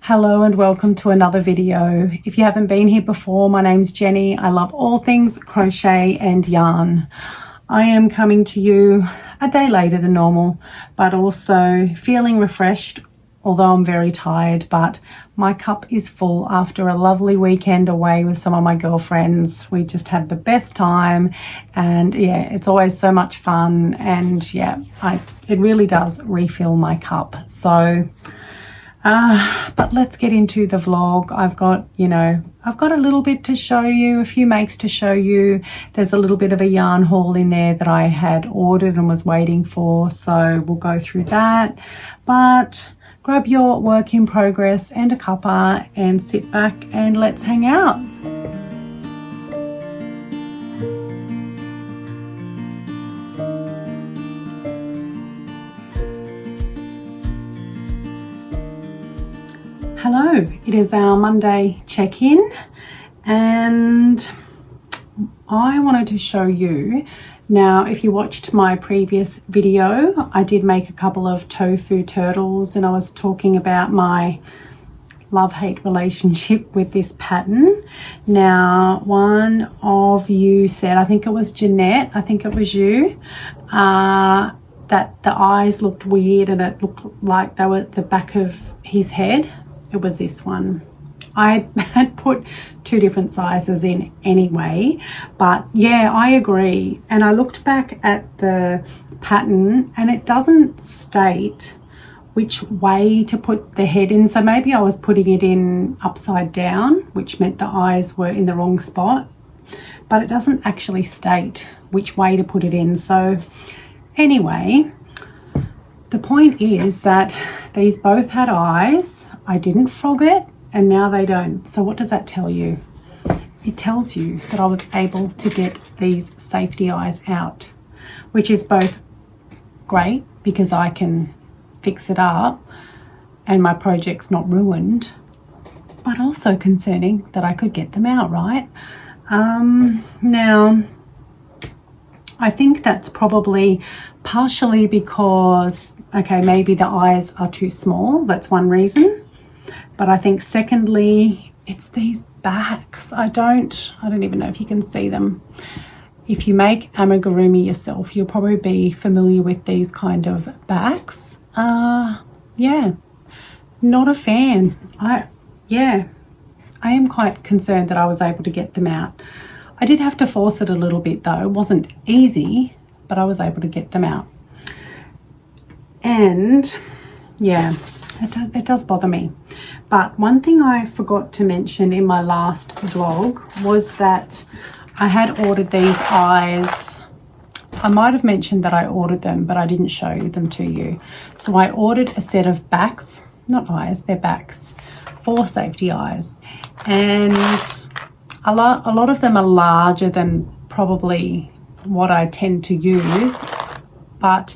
Hello and welcome to another video. If you haven't been here before, my name's Jenny. I love all things crochet and yarn. I am coming to you a day later than normal, but also feeling refreshed, although I'm very tired, but my cup is full after a lovely weekend away with some of my girlfriends. We just had the best time, and yeah, it's always so much fun, and yeah, it really does refill my cup. So but let's get into the vlog. I've got a little bit to show you, a few makes to show you. There's a little bit of a yarn haul in there that I had ordered and was waiting for, so we'll go through that. But grab your work in progress and a cuppa and sit back and let's hang out. Hello, it is our Monday check-in, and I wanted to show you. Now, if you watched my previous video, I did make a couple of tofu turtles, and I was talking about my love-hate relationship with this pattern. Now, one of you said, I think it was Jeanette, I think it was you, that the eyes looked weird and it looked like they were at the back of his head. It was this one. I had put two different sizes in anyway, but yeah, I agree. And I looked back at the pattern and it doesn't state which way to put the head in. So maybe I was putting it in upside down, which meant the eyes were in the wrong spot, but it doesn't actually state which way to put it in. So anyway, the point is that these both had eyes. I didn't frog it and now they don't. So what does that tell you? It tells you that I was able to get these safety eyes out, which is both great because I can fix it up and my project's not ruined, but also concerning that I could get them out, right? Now, I think that's probably partially because, okay, maybe the eyes are too small. That's one reason. But I think secondly, it's these backs. I don't even know if you can see them. If you make amigurumi yourself, you'll probably be familiar with these kind of backs. Yeah, not a fan. I am quite concerned that I was able to get them out. I did have to force it a little bit though. It wasn't easy, but I was able to get them out. And yeah, it does bother me. But one thing I forgot to mention in my last vlog was that I had ordered these eyes. I might have mentioned that I ordered them, but I didn't show them to you. So I ordered a set of backs, not eyes, they're backs, 4 safety eyes. And a lot of them are larger than probably what I tend to use, but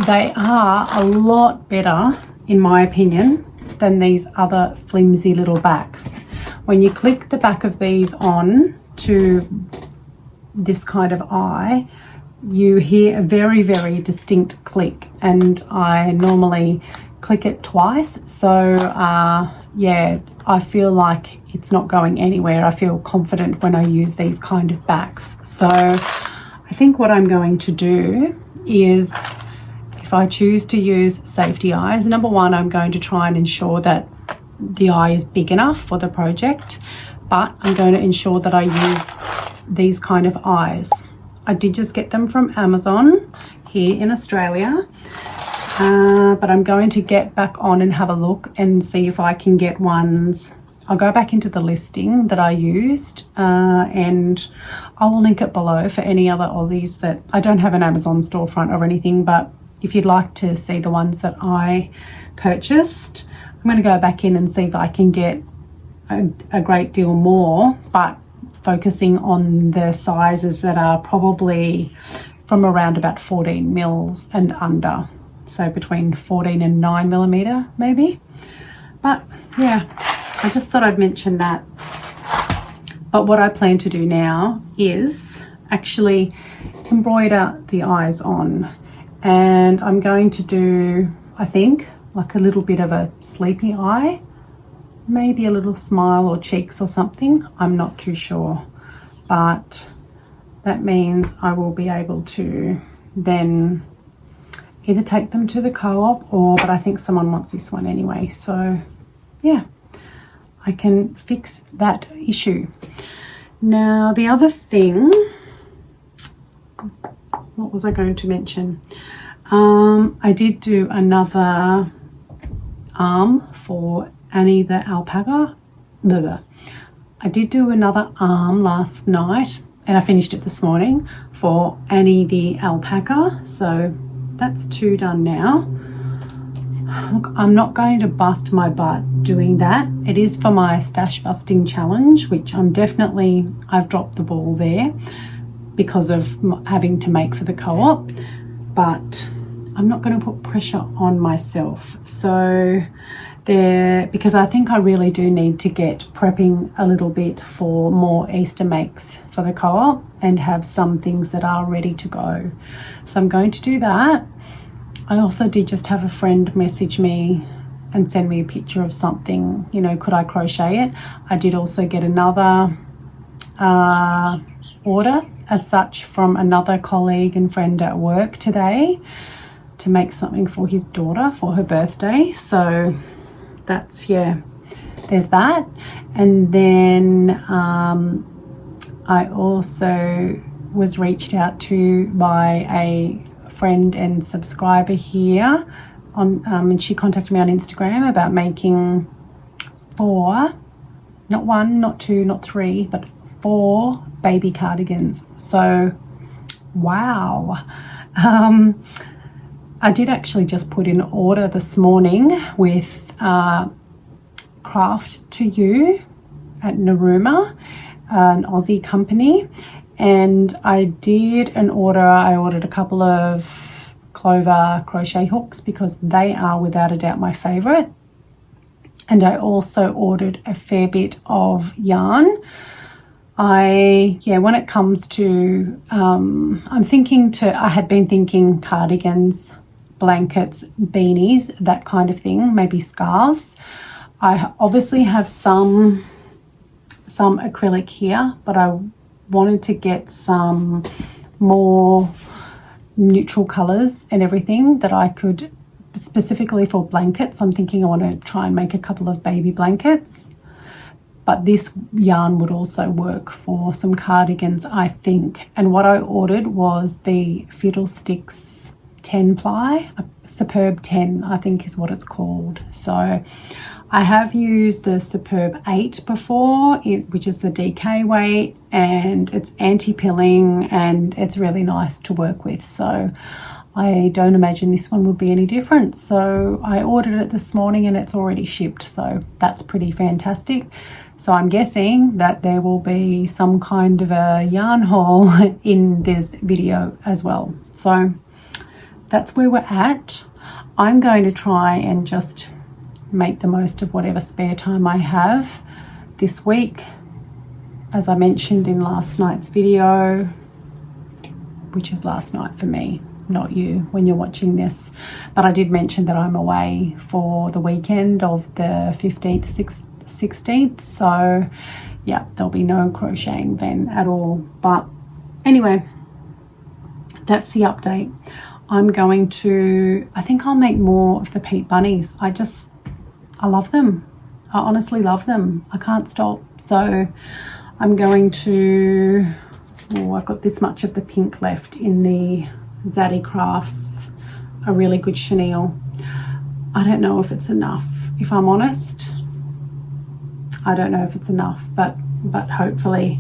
they are a lot better, in my opinion, than these other flimsy little backs. When you click the back of these on to this kind of eye, you hear a very, very distinct click, and I normally click it twice. So yeah, I feel like it's not going anywhere. I feel confident when I use these kind of backs. So I think what I'm going to do is, if I choose to use safety eyes, number one, I'm going to try and ensure that the eye is big enough for the project, but I'm going to ensure that I use these kind of eyes. I did just get them from Amazon here in Australia, but I'm going to get back on and have a look and see if I can get ones. I'll go back into the listing that I used, and I will link it below for any other Aussies that I don't have an Amazon storefront or anything, but if you'd like to see the ones that I purchased, I'm going to go back in and see if I can get a great deal more, but focusing on the sizes that are probably from around about 14 mils and under. So between 14 and 9 millimeter maybe. But yeah, I just thought I'd mention that. But what I plan to do now is actually embroider the eyes on. And I'm going to do, I think, like a little bit of a sleepy eye, maybe a little smile or cheeks or something. I'm not too sure, but that means I will be able to then either take them to the co-op but I think someone wants this one anyway, so yeah, I can fix that issue. Now the other thing, what was I going to mention? I did do another arm for Annie the alpaca. I did do another arm last night and I finished it this morning for Annie the alpaca, so that's 2 done now. Look, I'm not going to bust my butt doing that. It is for my stash busting challenge, which I've dropped the ball there because of having to make for the co-op, but I'm not going to put pressure on myself. So because I think I really do need to get prepping a little bit for more Easter makes for the co-op and have some things that are ready to go. So I'm going to do that. I also did just have a friend message me and send me a picture of something, you know, could I crochet it? I did also get another order as such from another colleague and friend at work today to make something for his daughter for her birthday. So that's, yeah, there's that. And then I also was reached out to by a friend and subscriber here on and she contacted me on Instagram about making 4, not 1, not 2, not 3, but 4 baby cardigans. So wow. I did actually just put in an order this morning with Craft to You at Naruma, an Aussie company, and I did an order. I ordered a couple of clover crochet hooks because they are without a doubt my favorite, and I also ordered a fair bit of yarn. When it comes to I had been thinking cardigans, blankets, beanies, that kind of thing, maybe scarves. I obviously have some acrylic here, but I wanted to get some more neutral colors and everything that I could, specifically for blankets. I'm thinking I want to try and make a couple of baby blankets, but this yarn would also work for some cardigans, I think. And what I ordered was the Fiddlesticks 10 ply, a Superb 10 I think is what it's called. So I have used the Superb 8 before, which is the DK weight, and it's anti-pilling and it's really nice to work with. So I don't imagine this one would be any different. So I ordered it this morning and it's already shipped. So that's pretty fantastic. So I'm guessing that there will be some kind of a yarn haul in this video as well. So that's where we're at. I'm going to try and just make the most of whatever spare time I have this week. As I mentioned in last night's video, which is last night for me, not you when you're watching this, but I did mention that I'm away for the weekend of the 15th, 16th, so yeah, there'll be no crocheting then at all. But anyway, that's the update. I think I'll make more of the Pete bunnies. I love them. I honestly love them. I can't stop. So I'm going to, I've got this much of the pink left in the Zaddy Crafts, a really good chenille. I don't know if it's enough, if I'm honest. I don't know if it's enough, but hopefully.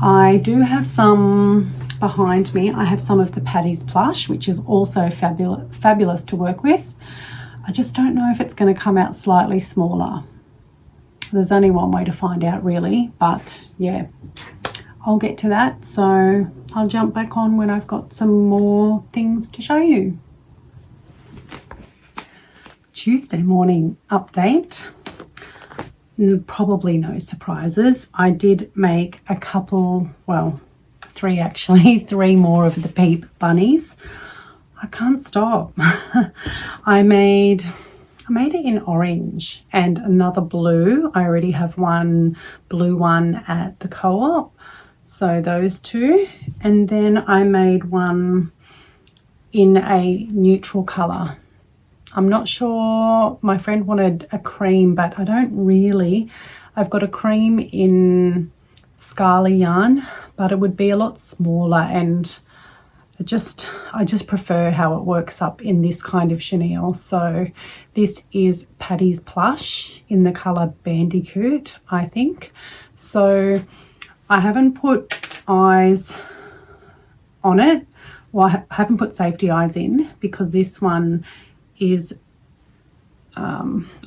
I do have some behind me. I have some of the Paddy's Plush, which is also fabulous to work with. I just don't know if it's going to come out slightly smaller. There's only one way to find out really, but yeah, I'll get to that. So I'll jump back on when I've got some more things to show you. Tuesday morning update. Probably no surprises. I did make a couple, well, 3 actually, 3 more of the Peep bunnies. I can't stop. I I made it in orange and another blue. I already have one blue one at the co-op, so those two. And then I made one in a neutral colour. I'm not sure, my friend wanted a cream, but I don't really. I've got a cream in Scarlet yarn, but it would be a lot smaller, and I just prefer how it works up in this kind of chenille. So this is Patty's Plush in the colour Bandicoot, I think. So I haven't put eyes on it. Well, I haven't put safety eyes in because this one is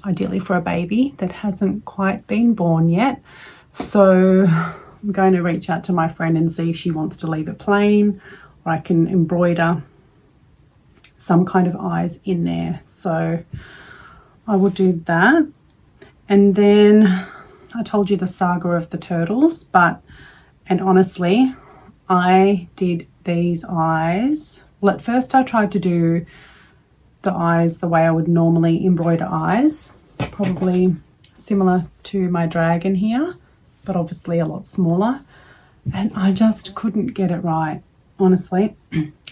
ideally for a baby that hasn't quite been born yet. So I'm going to reach out to my friend and see if she wants to leave it plain, or I can embroider some kind of eyes in there. So I will do that. And then I told you the saga of the turtles, and honestly, I did these eyes. Well, at first I tried to do the eyes the way I would normally embroider eyes, probably similar to my dragon here, but obviously a lot smaller. And I just couldn't get it right. Honestly,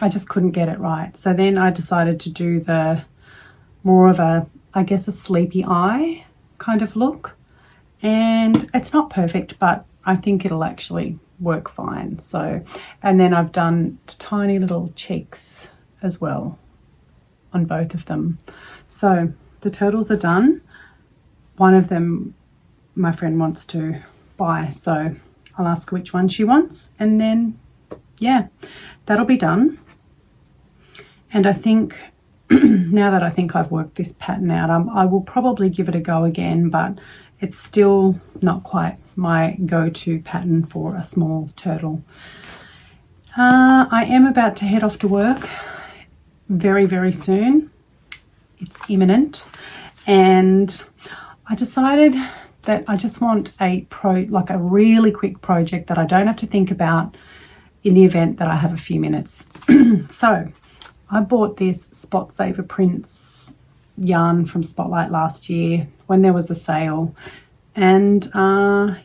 I just couldn't get it right. So then I decided to do the more of a, I guess, a sleepy eye kind of look. And it's not perfect, but I think it'll actually work fine. So, and then I've done tiny little cheeks as well on both of them. So the turtles are done. One of them my friend wants to buy, so I'll ask her which one she wants, and then yeah, that'll be done. And I think now that I think I've worked this pattern out, I will probably give it a go again, but it's still not quite my go-to pattern for a small turtle. I am about to head off to work very, very soon. It's imminent, and I decided that I just want a really quick project that I don't have to think about in the event that I have a few minutes. So I bought this Spot Saver Prints yarn from Spotlight last year when there was a sale, and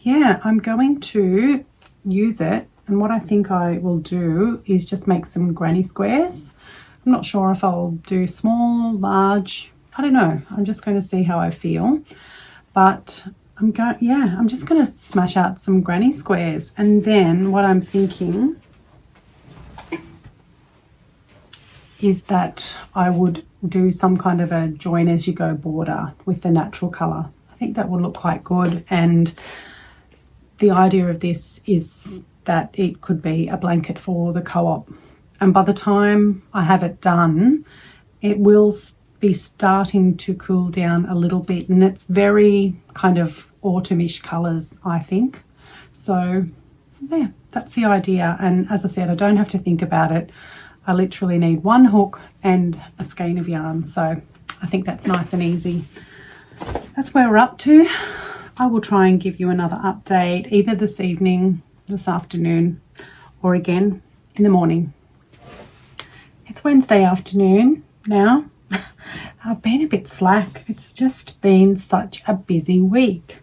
yeah, I'm going to use it, and what I think I will do is just make some granny squares. I'm not sure if I'll do small, large, I don't know. I'm just going to see how I feel, but I'm just going to smash out some granny squares. And then what I'm thinking is that I would do some kind of a join as you go border with the natural colour. I think that will look quite good, and the idea of this is that it could be a blanket for the co-op, and by the time I have it done, it will be starting to cool down a little bit, and it's very kind of autumnish colours, I think. So yeah, that's the idea. And as I said, I don't have to think about it. I literally need one hook and a skein of yarn, so I think that's nice and easy. That's where we're up to. I will try and give you another update either this evening, this afternoon, or again in the morning. It's Wednesday afternoon now. I've been a bit slack. It's just been such a busy week.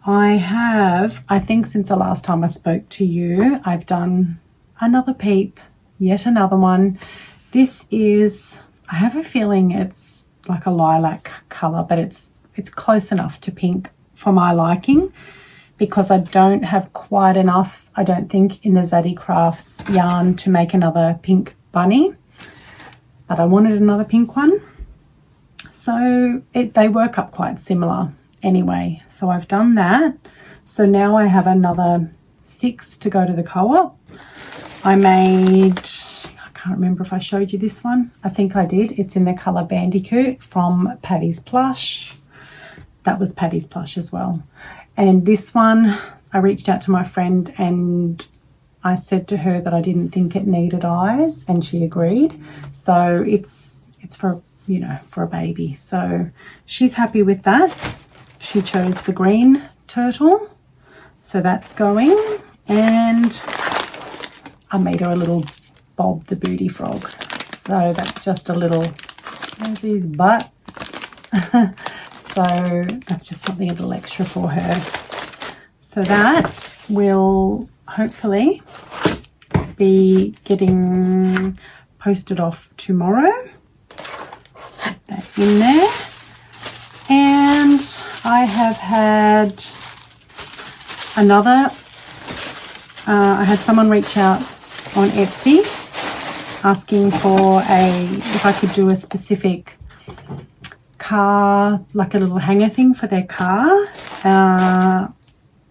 I think since the last time I spoke to you, I've done another peep, yet another one. This is, I have a feeling it's like a lilac colour, but it's close enough to pink for my liking, because I don't have quite enough, I don't think, in the Zaddy Crafts yarn to make another pink bunny, but I wanted another pink one. So they work up quite similar anyway. So I've done that. So now I have another 6 to go to the co-op. I can't remember if I showed you this one. I think I did. It's in the colour Bandicoot from Patty's Plush. That was Patty's Plush as well. And this one, I reached out to my friend and I said to her that I didn't think it needed eyes, and she agreed. So it's for, you know, for a baby. So she's happy with that. She chose the green turtle. So that's going. And I made her a little Bob the Booty Frog. So that's just a little, there's his butt. So that's just something a little extra for her. So that will hopefully be getting posted off tomorrow. Put that in there. And I have had another, I had someone reach out on Etsy asking for if I could do a specific car, like a little hanger thing for their car,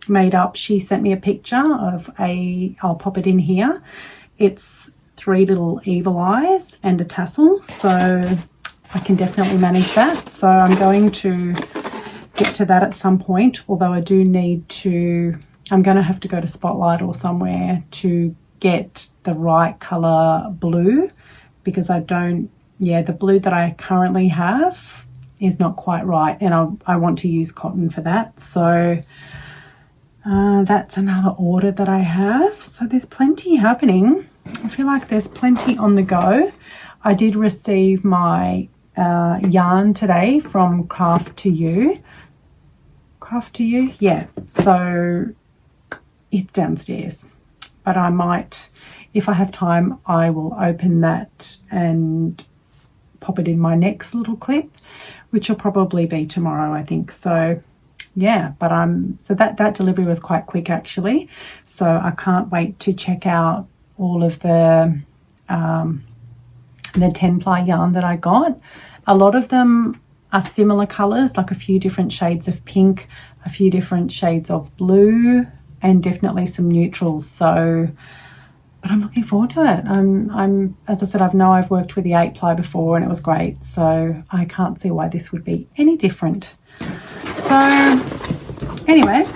made up. She sent me a picture of I'll pop it in here. It's 3 little evil eyes and a tassel, so I can definitely manage that. So I'm going to get to that at some point, although I do need to, I'm going to have to go to Spotlight or somewhere to get the right colour blue, because I don't, the blue that I currently have is not quite right, and I want to use cotton for that. So that's another order that I have. So there's plenty happening. I feel like there's plenty on the go. I did receive my yarn today from Craft to You. Yeah, so it's downstairs, but I might, if I have time, I will open that and pop it in my next little clip, which will probably be tomorrow, I think. So yeah, but so that delivery was quite quick actually, so I can't wait to check out all of the 10-ply yarn that I got. A lot of them are similar colors, like a few different shades of pink, a few different shades of blue, and definitely some neutrals. So, but I'm looking forward to it. I'm as I said, I've worked with the 8-ply before and it was great, so I can't see why this would be any different. So anyway,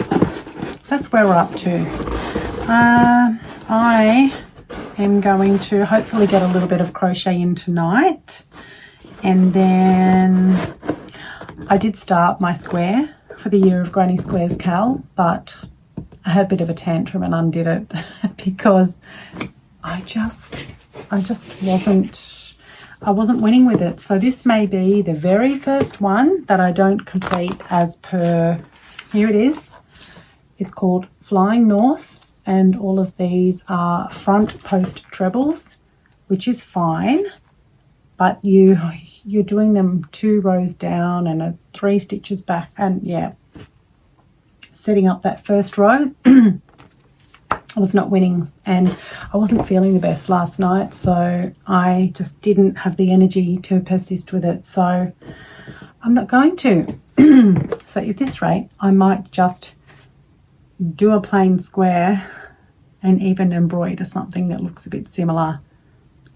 that's where we're up to. I am going to hopefully get a little bit of crochet in tonight, and then I did start my square for the Year of Granny Squares Cal, but I had a bit of a tantrum and undid it because I wasn't winning with it. So this may be the very first one that I don't complete as per, here it is. It's called Flying North, and all of these are front post trebles, which is fine, but you're doing them 2 rows down and 3 stitches back, and yeah, setting up that first row. I was not winning, and I wasn't feeling the best last night, so I just didn't have the energy to persist with it, so I'm not going to. So at this rate, I might just do a plain square and even embroider something that looks a bit similar.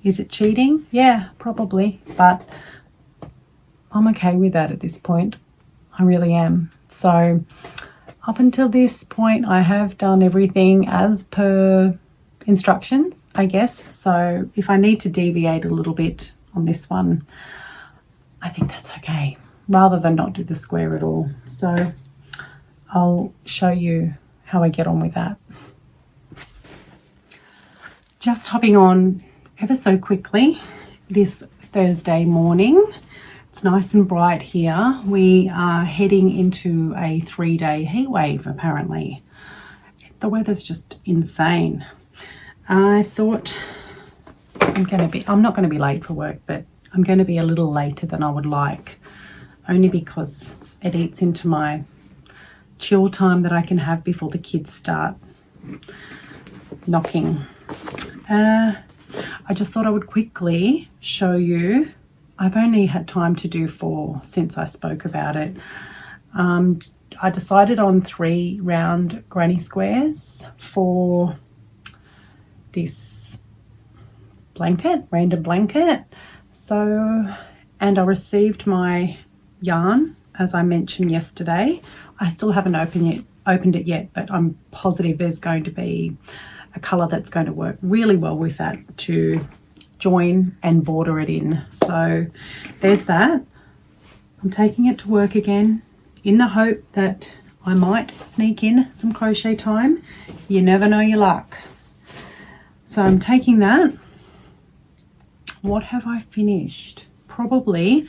Is it cheating? Yeah, probably, but I'm okay with that at this point. I really am. So up until this point, I have done everything as per instructions, I guess. So if I need to deviate a little bit on this one, I think that's okay, rather than not do the square at all. So I'll show you how I get on with that. Just hopping on ever so quickly this Thursday morning. It's nice and bright here. We are heading into a 3-day heat wave, apparently. The weather's just insane. I thought I'm not going to be late for work, but I'm going to be a little later than I would like, only because it eats into my chill time that I can have before the kids start knocking. I just thought I would quickly show you. I've only had time to do 4 since I spoke about it. I decided on 3 round granny squares for this blanket, random blanket. So, and I received my yarn, as I mentioned yesterday. I still haven't opened it yet, but I'm positive there's going to be a colour that's going to work really well with that to join and border it in. So there's that. I'm taking it to work again in the hope that I might sneak in some crochet time. You never know your luck. So I'm taking that. What have I finished? Probably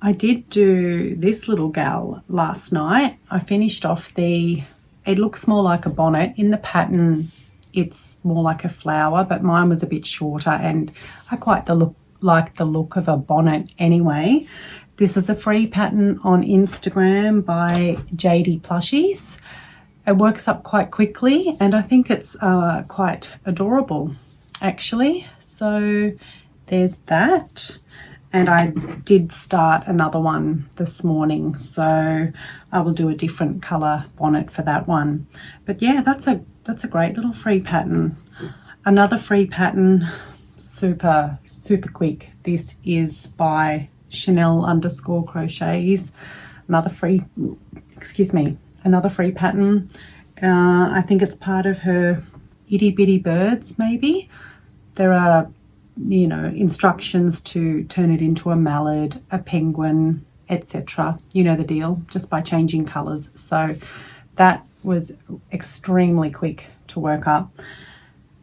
I did do this little gal last night. I finished off it looks more like a bonnet. In the pattern, it's more like a flower, but mine was a bit shorter and I quite like the look of a bonnet anyway. This is a free pattern on Instagram by JD Plushies. It works up quite quickly and I think it's quite adorable actually. So there's that. And I did start another one this morning, so I will do a different colour bonnet for that one. But yeah, that's a great little free pattern. Another free pattern, super quick. This is by Chanel_crochets. Another free pattern. I think it's part of her Itty Bitty Birds, maybe. There are, you know, instructions to turn it into a mallard, a penguin, etc. You know the deal, just by changing colours. So that was extremely quick to work up.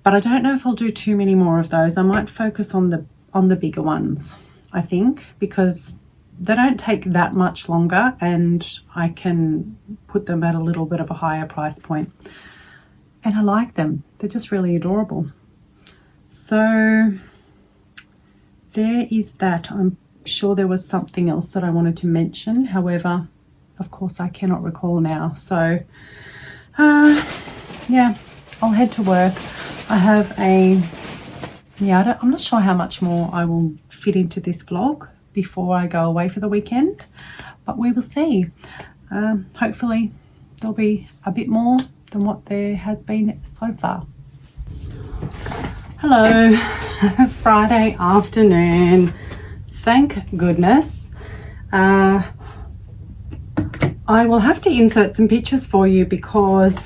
But I don't know if I'll do too many more of those. I might focus on the bigger ones, I think, because they don't take that much longer and I can put them at a little bit of a higher price point. And I like them. They're just really adorable. So there is that. I'm sure there was something else that I wanted to mention. However, of course, I cannot recall now. So, yeah, I'll head to work. I have I'm not sure how much more I will fit into this vlog before I go away for the weekend, but we will see. Hopefully, there'll be a bit more than what there has been so far. Hello, Friday afternoon. Thank goodness. I will have to insert some pictures for you because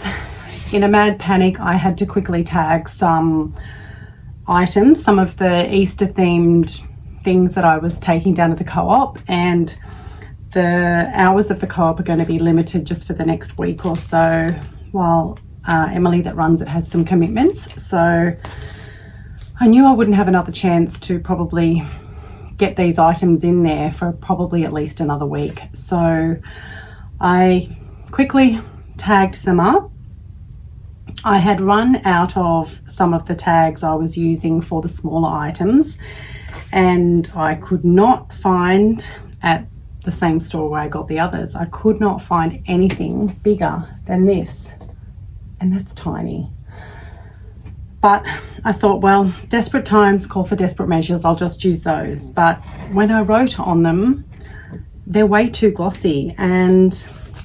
in a mad panic I had to quickly tag some items, some of the Easter themed things that I was taking down to the co-op, and the hours of the co-op are going to be limited just for the next week or so while Emily that runs it has some commitments. So I knew I wouldn't have another chance to probably get these items in there for probably at least another week. So I quickly tagged them up. I had run out of some of the tags I was using for the smaller items and I could not find at the same store where I got the others. I could not find anything bigger than this, and that's tiny. But I thought, well, desperate times call for desperate measures. I'll just use those. But when I wrote on them, they're way too glossy and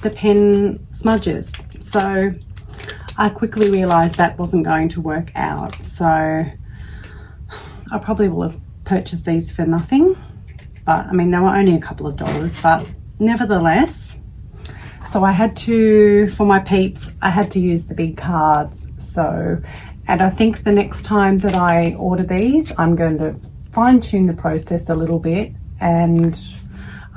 the pen smudges. So I quickly realised that wasn't going to work out. So I probably will have purchased these for nothing. But I mean, they were only a couple of dollars, but nevertheless. So I had to, for my peeps, I had to use the big cards. So, and I think the next time that I order these, I'm going to fine tune the process a little bit, and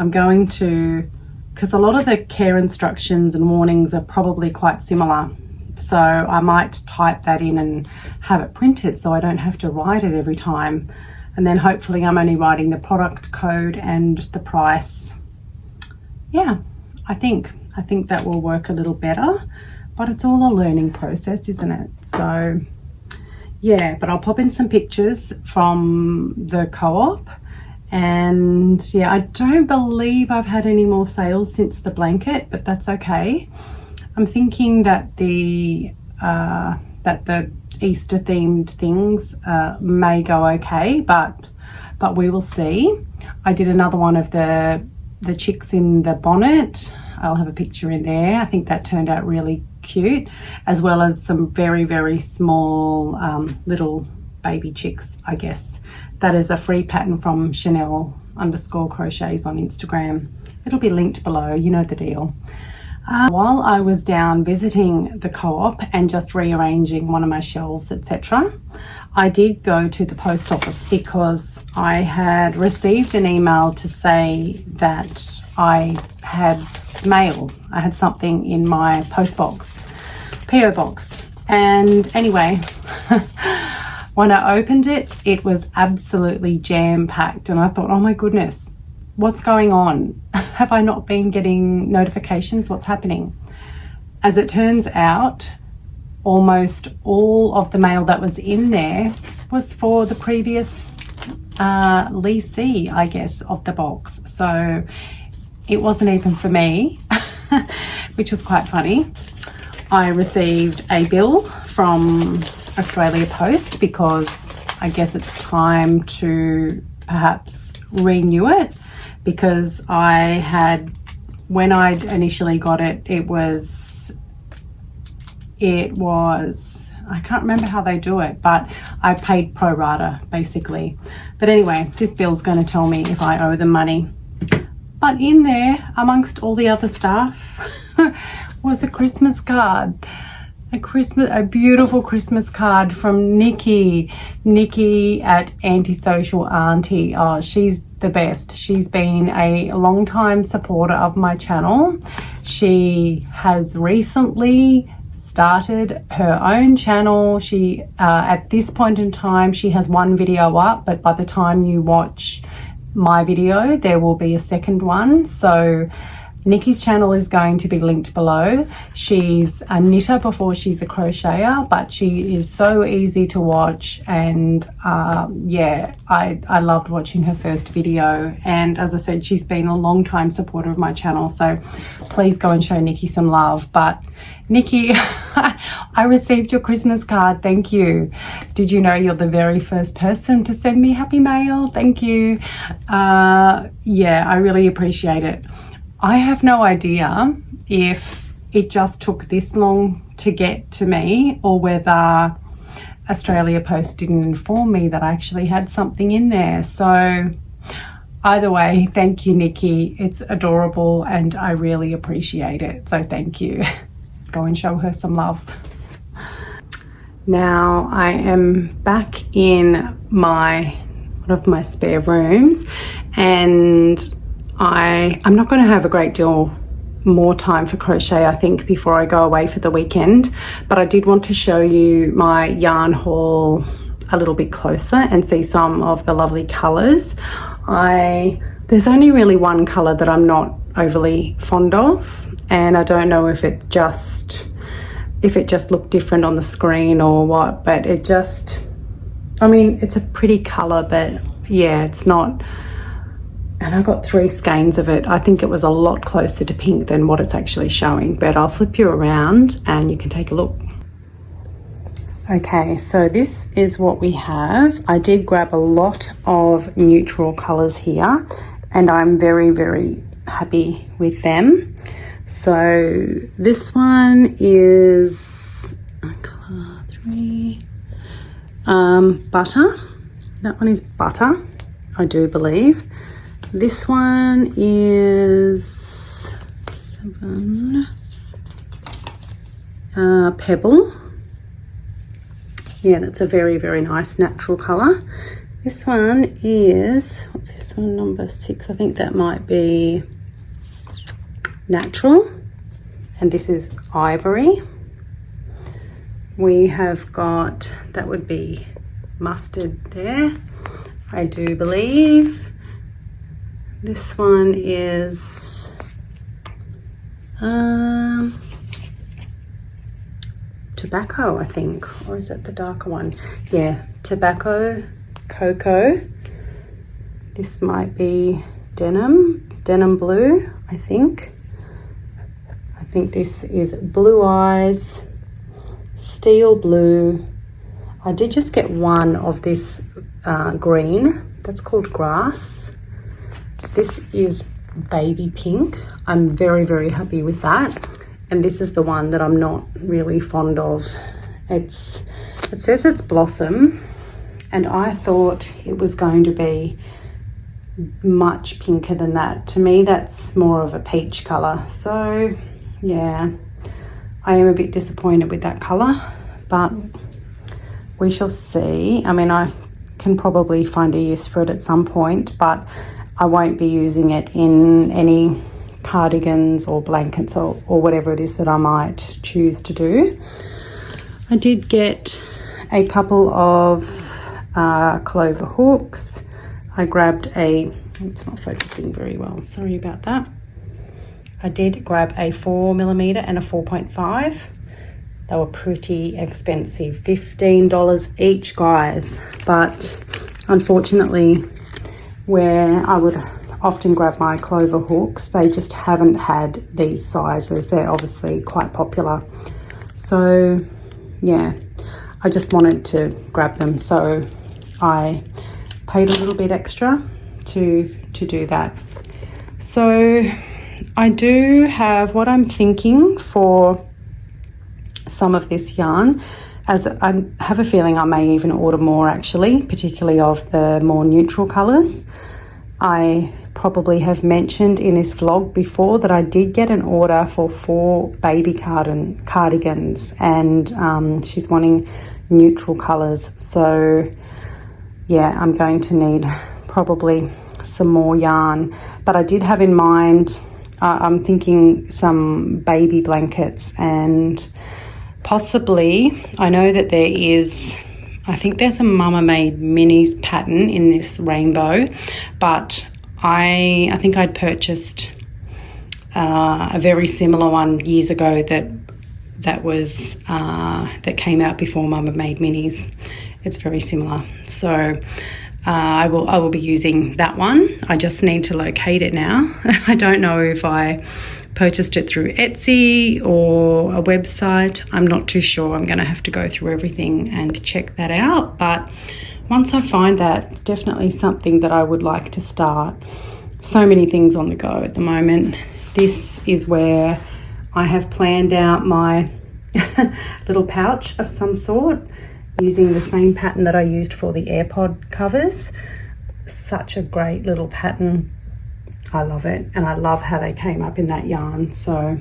I'm going to, because a lot of the care instructions and warnings are probably quite similar. So I might type that in and have it printed so I don't have to write it every time. And then hopefully I'm only writing the product code and the price. Yeah, I think that will work a little better, but it's all a learning process, isn't it? So yeah, but I'll pop in some pictures from the co-op. And yeah, I don't believe I've had any more sales since the blanket, but that's okay. I'm thinking that the Easter themed things may go okay, but we will see. I did another one of the chicks in the bonnet. I'll have a picture in there. I think that turned out really cute, as well as some very, very small little baby chicks, I guess. That is a free pattern from Chanel_crochets on Instagram. It'll be linked below, you know the deal. While I was down visiting the co-op and just rearranging one of my shelves, etc., I did go to the post office because I had received an email to say that I had mail. I had something in my post box, PO box. And anyway, when I opened it, it was absolutely jam-packed. And I thought, oh my goodness, what's going on? Have I not been getting notifications? What's happening? As it turns out, almost all of the mail that was in there was for the previous leasee, I guess, of the box. So it wasn't even for me, which was quite funny. I received a bill from Australia Post because I guess it's time to perhaps renew it, because I had, when I initially got it, it was, I can't remember how they do it, but I paid pro rata basically. But anyway, this bill's going to tell me if I owe them money. But in there, amongst all the other stuff, was a Christmas card. A beautiful Christmas card from Nikki at Antisocial Auntie. Oh, she's the best. She's been a long time supporter of my channel. She has recently started her own channel. She at this point in time, she has one video up, but by the time you watch my video, there will be a second one. So Nikki's channel is going to be linked below. She's a knitter before she's a crocheter, but she is so easy to watch, and yeah, I loved watching her first video. And as I said, she's been a long time supporter of my channel, so please go and show Nikki some love. But Nikki, I received your Christmas card. Thank you. Did you know you're the very first person to send me happy mail? Thank you. Yeah, I really appreciate it. I have no idea if it just took this long to get to me, or whether Australia Post didn't inform me that I actually had something in there. So either way, thank you, Nikki. It's adorable and I really appreciate it. So thank you. Go and show her some love. Now I am back in one of my spare rooms, and I'm not going to have a great deal more time for crochet, I think, before I go away for the weekend, but I did want to show you my yarn haul a little bit closer and see some of the lovely colours. There's only really one colour that I'm not overly fond of, and I don't know if it just looked different on the screen or what, but it just, I mean, it's a pretty colour, but yeah, it's not. And I got 3 skeins of it. I think it was a lot closer to pink than what it's actually showing, but I'll flip you around and you can take a look. Okay, so this is what we have. I did grab a lot of neutral colours here, and I'm very, very happy with them. So this one is colour 3, butter. That one is butter, I do believe. This one is 7, pebble. Yeah, that's a very, very nice natural colour. This one is, what's this one, number 6? I think that might be natural. And this is ivory. We have got, that would be mustard there, I do believe. This one is tobacco, I think, or is it the darker one? Yeah, tobacco, cocoa. This might be denim blue, I think. I think this is blue eyes, steel blue. I did just get one of this green, that's called grass. This is baby pink. I'm very, very happy with that. And this is the one that I'm not really fond of. It says it's blossom, and I thought it was going to be much pinker than that. To me, that's more of a peach colour. So yeah, I am a bit disappointed with that colour, but we shall see. I mean, I can probably find a use for it at some point, but I won't be using it in any cardigans or blankets or whatever it is that I might choose to do. I did get a couple of clover hooks. I grabbed a It's not focusing very well, sorry about that. I did grab a 4mm and a 4.5. They were pretty expensive, $15 each, guys. But unfortunately, where I would often grab my clover hooks, they just haven't had these sizes. They're obviously quite popular. So yeah, I just wanted to grab them. So I paid a little bit extra to do that. So I do have what I'm thinking for some of this yarn, as I have a feeling I may even order more actually, particularly of the more neutral colours. I probably have mentioned in this vlog before that I did get an order for 4 baby cardigans, and she's wanting neutral colours. So yeah, I'm going to need probably some more yarn, but I did have in mind, I'm thinking some baby blankets, and possibly, I know that there is, I think there's a Mama Made Minis pattern in this rainbow, but I think I'd purchased a very similar one years ago that came out before Mama Made Minis. It's very similar, so I will be using that one. I just need to locate it now. I don't know if I purchased it through Etsy or a website. I'm not too sure. I'm going to have to go through everything and check that out. But once I find that, it's definitely something that I would like to start. So many things on the go at the moment. This is where I have planned out my little pouch of some sort, using the same pattern that I used for the AirPod covers. Such a great little pattern. I love it, and I love how they came up in that yarn. So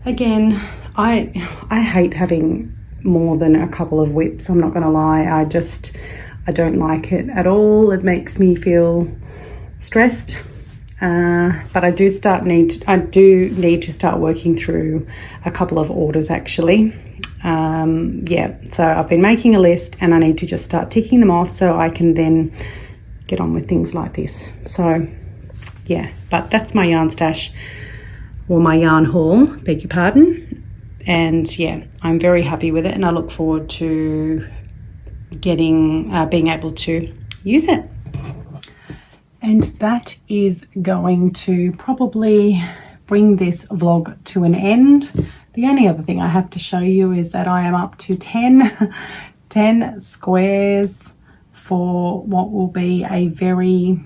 again, I hate having more than a couple of whips, I'm not gonna lie. I don't like it at all. It makes me feel stressed. But I do need to start working through a couple of orders actually. Yeah, so I've been making a list, and I need to just start ticking them off so I can then get on with things like this. So yeah, but that's my yarn stash, or my yarn haul, beg your pardon. And yeah, I'm very happy with it, and I look forward to being able to use it. And that is going to probably bring this vlog to an end. The only other thing I have to show you is that I am up to 10 squares for what will be a very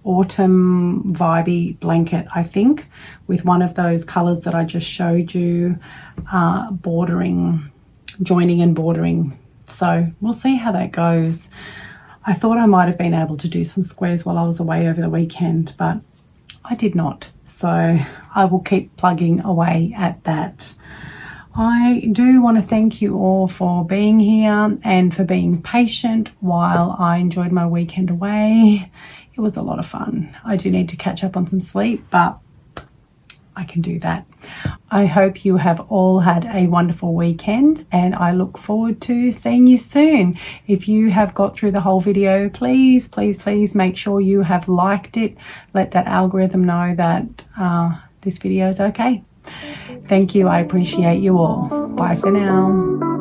autumn vibey blanket, I think, with one of those colors that I just showed you, joining and bordering. So we'll see how that goes. I thought I might have been able to do some squares while I was away over the weekend, but I did not. So I will keep plugging away at that. I do want to thank you all for being here and for being patient while I enjoyed my weekend away. It was a lot of fun. I do need to catch up on some sleep, but I can do that. I hope you have all had a wonderful weekend, and I look forward to seeing you soon. If you have got through the whole video, please make sure you have liked it. Let that algorithm know that this video is okay. Thank you. I appreciate you all. Bye for now.